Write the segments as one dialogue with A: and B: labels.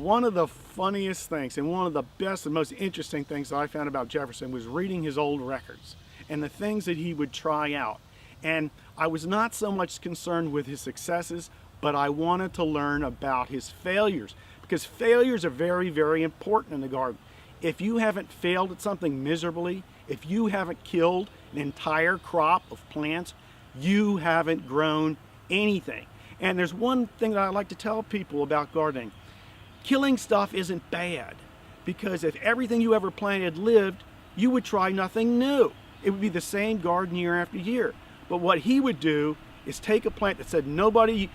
A: One of the funniest things and one of the best and most interesting things that I found about Jefferson was reading his old records and the things that he would try out. And I was not so much concerned with his successes, but I wanted to learn about his failures, because failures are very, very important in the garden. If you haven't failed at something miserably, if you haven't killed an entire crop of plants, you haven't grown anything. And there's one thing that I like to tell people about gardening. Killing stuff isn't bad, because if everything you ever planted lived, you would try nothing new. It would be the same garden year after year. But what he would do is take a plant that said nobody's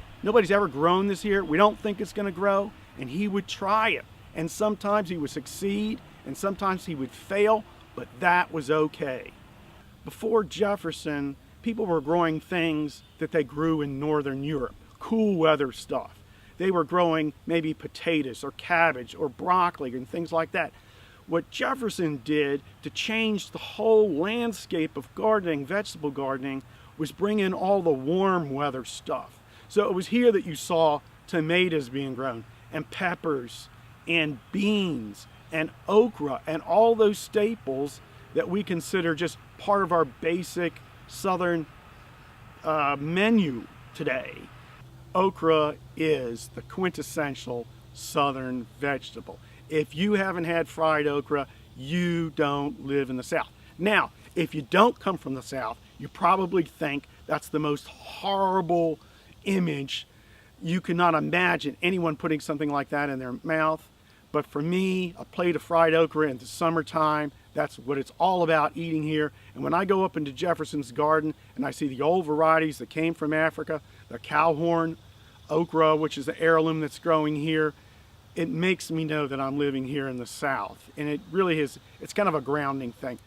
A: ever grown this here, we don't think it's going to grow, and he would try it. And sometimes he would succeed, and sometimes he would fail, but that was okay. Before Jefferson, people were growing things that they grew in Northern Europe, cool weather stuff. They were growing maybe potatoes or cabbage or broccoli and things like that. What Jefferson did to change the whole landscape of gardening, vegetable gardening, was bring in all the warm weather stuff. So it was here that you saw tomatoes being grown, and peppers, and beans, and okra, and all those staples that we consider just part of our basic Southern menu today. Okra is the quintessential Southern vegetable. If you haven't had fried okra, you don't live in the South. Now, if you don't come from the South, you probably think that's the most horrible image. You cannot imagine anyone putting something like that in their mouth. But for me, a plate of fried okra in the summertime, that's what it's all about eating here. And when I go up into Jefferson's garden and I see the old varieties that came from Africa, the cowhorn okra, which is the heirloom that's growing here, it makes me know that I'm living here in the South. And it really is, it's kind of a grounding thing.